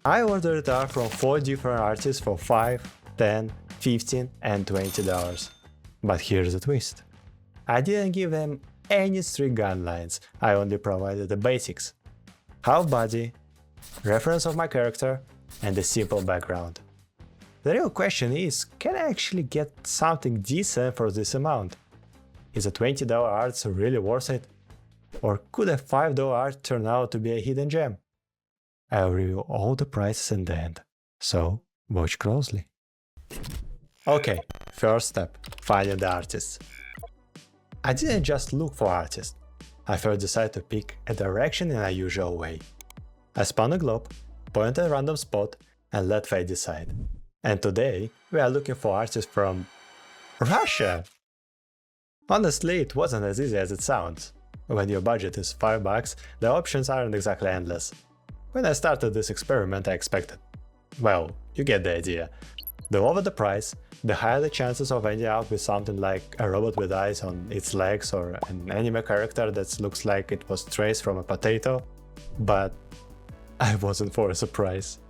I ordered art from 4 different artists for $5, $10, $15 and $20. But here's the twist. I didn't give them any strict guidelines, I only provided the basics. Half body, reference of my character, and a simple background. The real question is, can I actually get something decent for this amount? Is a $20 art really worth it? Or could a $5 art turn out to be a hidden gem? I'll review all the prices in the end, so watch closely. Okay, first step, finding the artists. I didn't just look for artists, I first decided to pick a direction in a usual way. I spun a globe, point at a random spot, and let fate decide. And today, we are looking for artists from Russia! Honestly, it wasn't as easy as it sounds. When your budget is $5, the options aren't exactly endless. When I started this experiment, I expected. Well, you get the idea. The lower the price, the higher the chances of ending up with something like a robot with eyes on its legs or an anime character that looks like it was traced from a potato. But I wasn't for a surprise.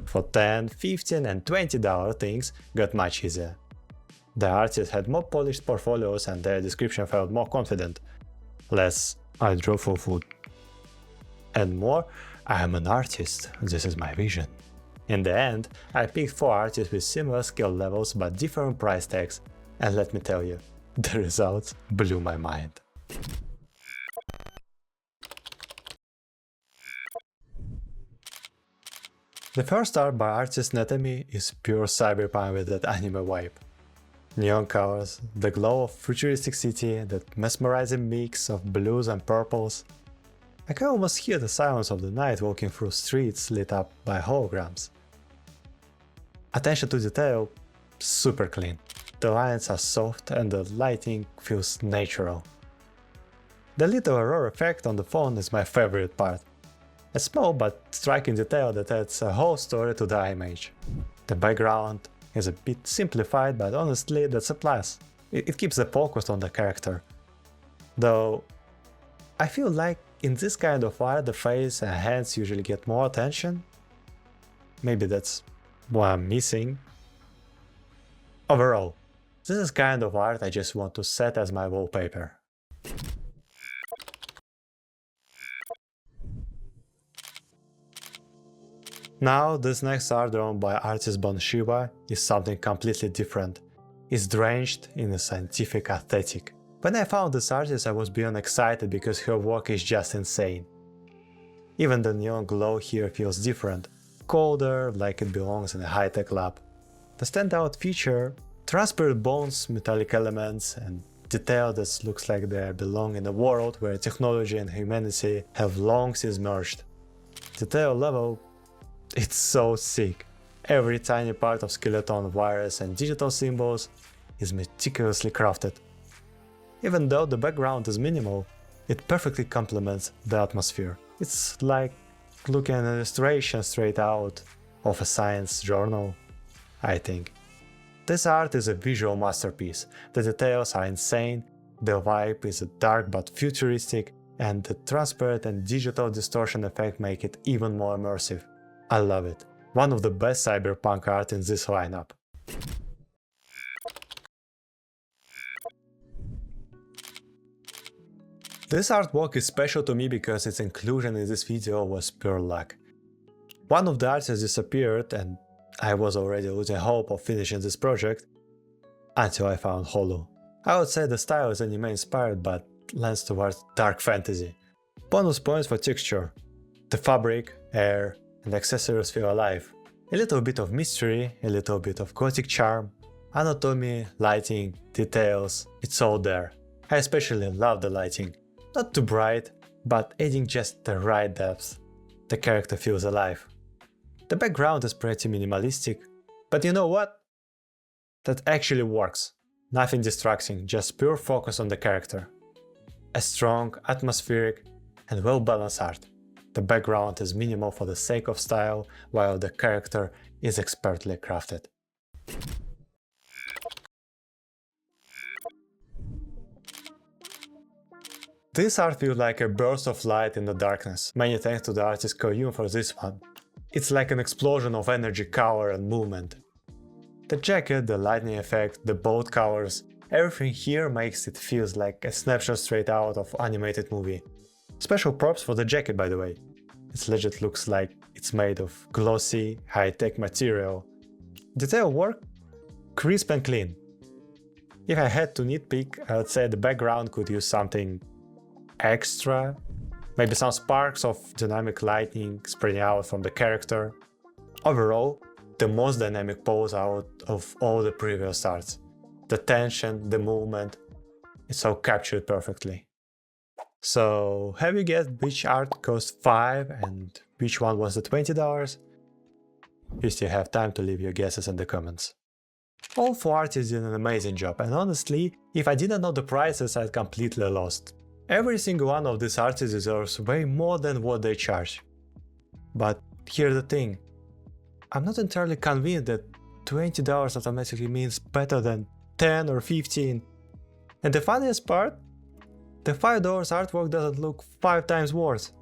For $10, $15 and $20 things got much easier. The artists had more polished portfolios and their description felt more confident. Less, I draw for food. And more, I am an artist, this is my vision. In the end, I picked 4 artists with similar skill levels but different price tags, and let me tell you, the results blew my mind. The first art by artist Netami is pure cyberpunk with that anime vibe. Neon colors, the glow of futuristic city, that mesmerizing mix of blues and purples. I can almost hear the silence of the night walking through streets lit up by holograms. Attention to detail, super clean. The lines are soft and the lighting feels natural. The little aurora effect on the phone is my favorite part. A small but striking detail that adds a whole story to the image. The background is a bit simplified, but honestly that's a plus. It keeps the focus on the character. Though, I feel like in this kind of art the face and hands usually get more attention. Maybe that's what I'm missing. Overall, this is kind of art I just want to set as my wallpaper. Now, this next art drawn by artist Bonshiva is something completely different. It's drenched in a scientific aesthetic. When I found this artist I was beyond excited because her work is just insane. Even the neon glow here feels different, colder, like it belongs in a high-tech lab. The standout feature, transparent bones, metallic elements, and detail that looks like they belong in a world where technology and humanity have long since merged. Detail level, it's so sick. Every tiny part of skeleton, wires and digital symbols is meticulously crafted. Even though the background is minimal, it perfectly complements the atmosphere. It's like looking at an illustration straight out of a science journal, I think. This art is a visual masterpiece. The details are insane, the vibe is dark but futuristic, and the transparent and digital distortion effect make it even more immersive. I love it. One of the best cyberpunk art in this lineup. This artwork is special to me because its inclusion in this video was pure luck. One of the artists disappeared and I was already losing hope of finishing this project until I found Holu. I would say the style is anime inspired but lends towards dark fantasy. Bonus points for texture. The fabric, air, and accessories feel alive. A little bit of mystery, a little bit of Gothic charm, anatomy, lighting, details, it's all there. I especially love the lighting. Not too bright, but adding just the right depth. The character feels alive. The background is pretty minimalistic, but you know what? That actually works. Nothing distracting, just pure focus on the character. A strong, atmospheric, and well-balanced art. The background is minimal for the sake of style, while the character is expertly crafted. This art feels like a burst of light in the darkness. Many thanks to the artist Kounn for this one. It's like an explosion of energy, color and movement. The jacket, the lightning effect, the boat colors, everything here makes it feel like a snapshot straight out of animated movie. Special props for the jacket, by the way. Its legit looks like it's made of glossy, high-tech material. Detail work? Crisp and clean. If I had to nitpick, I would say the background could use something extra. Maybe some sparks of dynamic lightning spreading out from the character. Overall, the most dynamic pose out of all the previous arts. The tension, the movement, it's all captured perfectly. So, have you guessed which art cost $5 and which one was the $20? You still have time to leave your guesses in the comments. All 4 artists did an amazing job, and honestly, if I didn't know the prices, I'd completely lost. Every single one of these artists deserves way more than what they charge. But here's the thing, I'm not entirely convinced that $20 automatically means better than 10 or 15. And the funniest part? The $5 artwork doesn't look 5 times worse.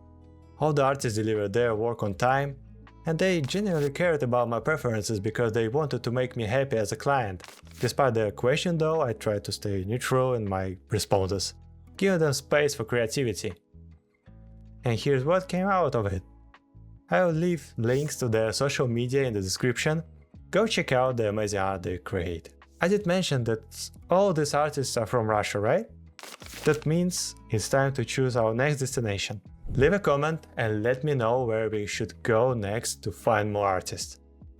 All the artists delivered their work on time, and they genuinely cared about my preferences because they wanted to make me happy as a client. Despite their question though, I tried to stay neutral in my responses, giving them space for creativity. And here's what came out of it. I will leave links to their social media in the description. Go check out the amazing art they create. I did mention that all these artists are from Russia, right? That means it's time to choose our next destination. Leave a comment and let me know where we should go next to find more artists.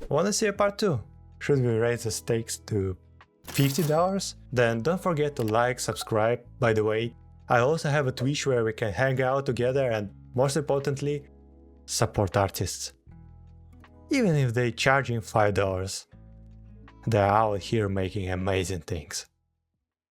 Wanna see a part 2? Should we raise the stakes to $50? Then don't forget to like, subscribe. By the way, I also have a Twitch where we can hang out together and, most importantly, support artists. Even if they're charging $5, they're out here making amazing things.